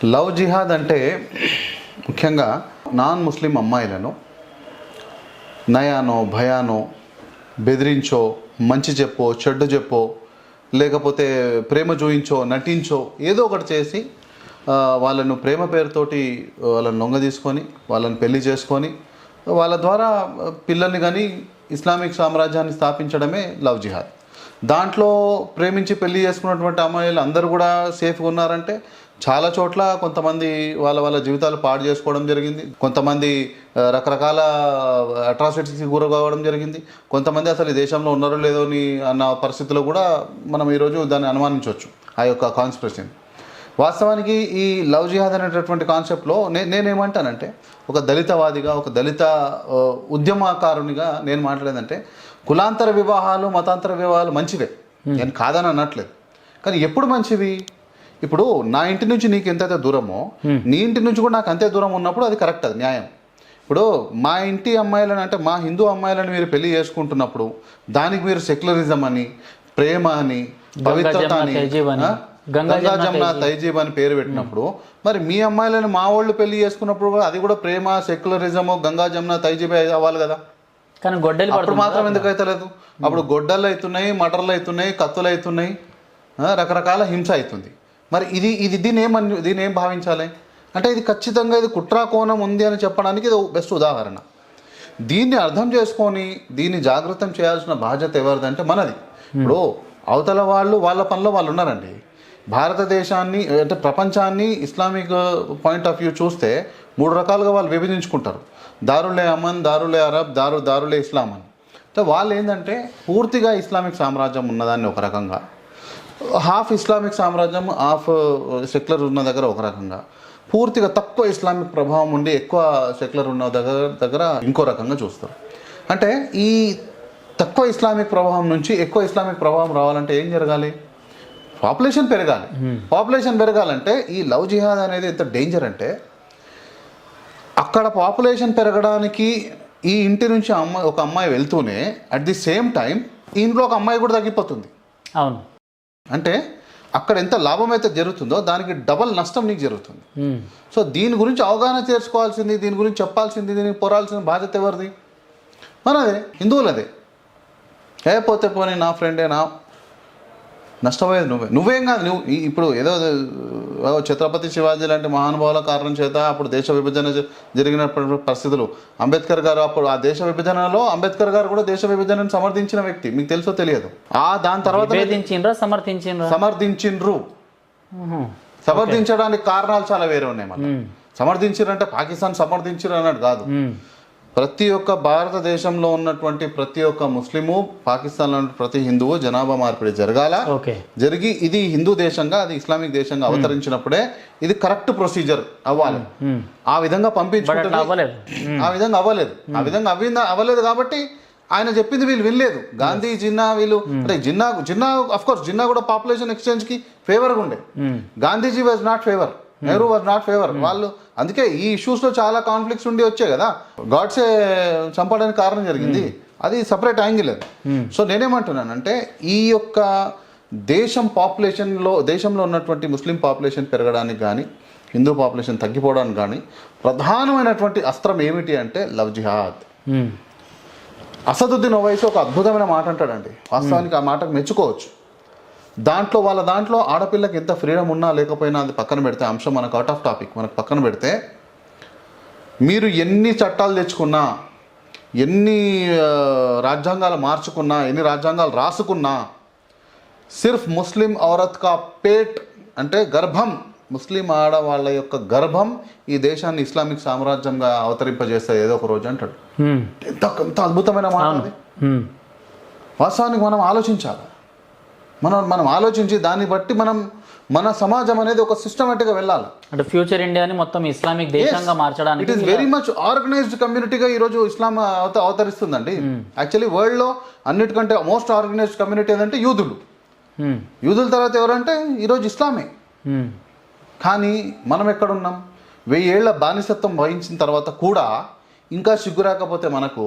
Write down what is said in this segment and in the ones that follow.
Love జిహాద్ అంటే ముఖ్యంగా non ముస్లిం అమ్మాయిలను నయానో భయానో బెదిరించో మంచి చెప్పో చెడ్డు చెప్పో లేకపోతే ప్రేమ చూయించో నటించో ఏదో ఒకటి చేసి వాళ్ళను ప్రేమ పేరుతోటి వాళ్ళని లొంగ తీసుకొని వాళ్ళని పెళ్లి చేసుకొని వాళ్ళ ద్వారా పిల్లల్ని కానీ ఇస్లామిక్ సామ్రాజ్యాన్ని స్థాపించడమే లవ్ జిహాద్. దాంట్లో ప్రేమించి పెళ్లి చేసుకున్నటువంటి అమ్మాయిలు అందరూ కూడా సేఫ్గా ఉన్నారంటే చాలా చోట్ల కొంతమంది వాళ్ళ జీవితాలు పాడు చేసుకోవడం జరిగింది, కొంతమంది రకరకాల అట్రాసిటీస్కి గురి కావడం జరిగింది, కొంతమంది అసలు ఈ దేశంలో ఉన్నారో లేదో అన్న పరిస్థితిలో కూడా మనం ఈరోజు దాన్ని అనుమానించవచ్చు ఆ యొక్క కాన్స్పిరసీని. వాస్తవానికి ఈ లవ్ జిహాద్ అనేటటువంటి కాన్సెప్ట్లో నేనేమంటానంటే ఒక దళితవాదిగా ఒక దళిత ఉద్యమకారునిగా నేను మాట్లాడేదంటే కులాంతర వివాహాలు మతాంతర వివాహాలు మంచివే, నేను కాదని అనట్లేదు. కానీ ఎప్పుడు మంచివి? ఇప్పుడు నా ఇంటి నుంచి నీకు ఎంతైతే దూరమో నీ ఇంటి నుంచి కూడా నాకు అంతే దూరం ఉన్నప్పుడు అది కరెక్ట్, అది న్యాయం. ఇప్పుడు మా ఇంటి అమ్మాయిలను అంటే మా హిందూ అమ్మాయిలను మీరు పెళ్లి చేసుకుంటున్నప్పుడు దానికి మీరు సెక్యులరిజం అని ప్రేమ అని పవిత్రత అని గంగా జమున తైజీబ్ అని పేరు పెట్టినప్పుడు మరి మీ అమ్మాయిలను మా వాళ్ళు పెళ్లి చేసుకున్నప్పుడు కూడా అది కూడా ప్రేమ సెక్యులరిజము గంగా జమున తైజీబ్ అవ్వాలి కదా. కానీ గొడ్డలు అప్పుడు మాత్రం ఎందుకు అయితే లేదు? అప్పుడు గొడ్డలు అవుతున్నాయి, మటర్లు అవుతున్నాయి, కత్తులు అవుతున్నాయి, రకరకాల హింస అవుతుంది. మరి దీన్ని ఏం భావించాలి అంటే ఇది ఖచ్చితంగా ఇది కుట్రా కోణం ఉంది అని చెప్పడానికి ఇది బెస్ట్ ఉదాహరణ. దీన్ని అర్థం చేసుకొని దీన్ని జాగృతం చేయాల్సిన బాధ్యత ఎవరిదంటే మనది. ఇప్పుడు అవతల వాళ్ళు వాళ్ళ పనిలో వాళ్ళు ఉన్నారండి. భారతదేశాన్ని అంటే ప్రపంచాన్ని ఇస్లామిక్ పాయింట్ ఆఫ్ వ్యూ చూస్తే 3 రకాలుగా వాళ్ళు విభజించుకుంటారు. దారులే అమన్, దారులే అరబ్, దారులే ఇస్లాం అని. అంటే వాళ్ళు ఏంటంటే పూర్తిగా ఇస్లామిక్ సామ్రాజ్యం ఉన్నదాన్ని ఒక రకంగా, హాఫ్ ఇస్లామిక్ సామ్రాజ్యం హాఫ్ సెక్యులర్ ఉన్న దగ్గర ఒక రకంగా, పూర్తిగా తక్కువ ఇస్లామిక్ ప్రభావం ఉండి ఎక్కువ సెక్యులర్ ఉన్న దగ్గర ఇంకో రకంగా చూస్తారు. అంటే ఈ తక్కువ ఇస్లామిక్ ప్రభావం నుంచి ఎక్కువ ఇస్లామిక్ ప్రభావం రావాలంటే ఏం జరగాలి? పాపులేషన్ పెరగాలి. పాపులేషన్ పెరగాలంటే ఈ లవ్ జిహాద్ అనేది ఎంత డేంజర్ అంటే అక్కడ పాపులేషన్ పెరగడానికి ఈ ఇంటి నుంచి ఒక అమ్మాయి వెళ్తూనే అట్ ది సేమ్ టైం ఈ ఇంట్లో ఒక అమ్మాయి కూడా తగ్గిపోతుంది. అవును. అంటే అక్కడ ఎంత లాభం అయితే జరుగుతుందో దానికి డబల్ నష్టం నీకు జరుగుతుంది. సో దీని గురించి అవగాహన చేసుకోవాల్సింది, దీని గురించి చెప్పాల్సింది, దీనికి పోరాల్సిన బాధ్యత ఎవరిది? మనదే, హిందువులదే. లేకపోతే పోనీ నా ఫ్రెండే నా నష్టపోయేది నువ్వేం కాదు. నువ్వు ఇప్పుడు ఏదో ఛత్రపతి శివాజీ లాంటి మహానుభావుల కారణం చేత అప్పుడు దేశ విభజన జరిగిన పరిస్థితులు, అంబేద్కర్ గారు అప్పుడు ఆ దేశ విభజనలో అంబేద్కర్ గారు కూడా దేశ విభజనను సమర్థించిన వ్యక్తి, మీకు తెలుసో తెలియదు. దాని తర్వాత సమర్థించడానికి కారణాలు చాలా వేరే ఉన్నాయి. మళ్ళీ సమర్థించారంటే పాకిస్తాన్ సమర్థించారు అన్నట్టు కాదు. ప్రతి ఒక్క భారతదేశంలో ఉన్నటువంటి ప్రతి ఒక్క ముస్లిము, పాకిస్తాన్లో ఉన్న ప్రతి హిందువు జనాభా మార్పిడి జరగాల. జరిగి ఇది హిందూ దేశంగా అది ఇస్లామిక్ దేశంగా అవతరించినప్పుడే ఇది కరెక్ట్ ప్రొసీజర్ అవ్వాలి. ఆ విధంగా పంపించుకుంటే ఆ విధంగా అవ్వలేదు కాబట్టి ఆయన చెప్పింది వీళ్ళు వినలేదు. గాంధీ, జిన్నా వీళ్ళు అంటే జిన్నా అఫ్ కోర్స్ జిన్నా కూడా పాపులేషన్ ఎక్స్చేంజ్ కి ఫేవర్గా ఉండే. Gandhiji was not favour, Nehru was not favour. వాళ్ళు అందుకే ఈ ఇష్యూస్లో చాలా కాన్ఫ్లిక్ట్స్ ఉండి వచ్చాయి కదా. గాడ్సే చంపడానికి కారణం జరిగింది, అది సపరేట్ యాంగిల్ అది. సో నేనేమంటున్నానంటే ఈ యొక్క దేశంలో ఉన్నటువంటి ముస్లిం పాపులేషన్ పెరగడానికి కానీ హిందూ పాపులేషన్ తగ్గిపోవడానికి కానీ ప్రధానమైనటువంటి అస్త్రం ఏమిటి అంటే లవ్ జిహాద్. అసదుద్దీన్ ఓవైసీ ఒక అద్భుతమైన మాట అంటాడండి. వాస్తవానికి ఆ మాటకు మెచ్చుకోవచ్చు. వాళ్ళ దాంట్లో ఆడపిల్లకి ఎంత ఫ్రీడమ్ ఉన్నా లేకపోయినా అది పక్కన పెడితే, అంశం మనకు అవుట్ ఆఫ్ టాపిక్ మనకు పక్కన పెడితే, మీరు ఎన్ని చట్టాలు తెచ్చుకున్నా, ఎన్ని రాజ్యాంగాలు మార్చుకున్నా, ఎన్ని రాజ్యాంగాలు రాసుకున్నా, సిర్ఫ్ ముస్లిం ఔరత్ కా పేట్ అంటే గర్భం, ముస్లిం ఆడవాళ్ళ యొక్క గర్భం ఈ దేశాన్ని ఇస్లామిక్ సామ్రాజ్యంగా అవతరింపజేస్తుంది ఏదో ఒక రోజు అంటాడు. ఎంత అద్భుతమైన మాట అది. వాస్తవానికి మనం ఆలోచించాలి. మనం ఆలోచించి దాన్ని బట్టి మన సమాజం అనేది ఒక సిస్టమేటిక్గా వెళ్ళాలి. అంటే ఫ్యూచర్ ఇండియాని మొత్తం ఇస్లామిక్ దేశంగా మార్చడానికి it is very much organized కమ్యూనిటీగా ఈరోజు ఇస్లాం అవతరిస్తుందండి. యాక్చువల్లీ వరల్డ్లో అన్నిటికంటే మోస్ట్ ఆర్గనైజ్డ్ కమ్యూనిటీ ఏదంటే యూదులు. యూదుల తర్వాత ఎవరంటే ఈరోజు ఇస్లామే. కానీ మనం ఎక్కడున్నాం? 1000 ఏళ్ల బానిసత్వం వహించిన తర్వాత కూడా ఇంకా సిగ్గు రాకపోతే మనకు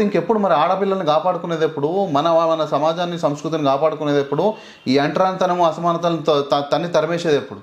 ఇంకెప్పుడు మరి ఆడపిల్లల్ని కాపాడుకునేది ఎప్పుడు? మన సమాజాన్ని సంస్కృతిని కాపాడుకునేది ఎప్పుడు? ఈ అంటరానితనము అసమానతలను తన్ని తరిమేసేది ఎప్పుడు?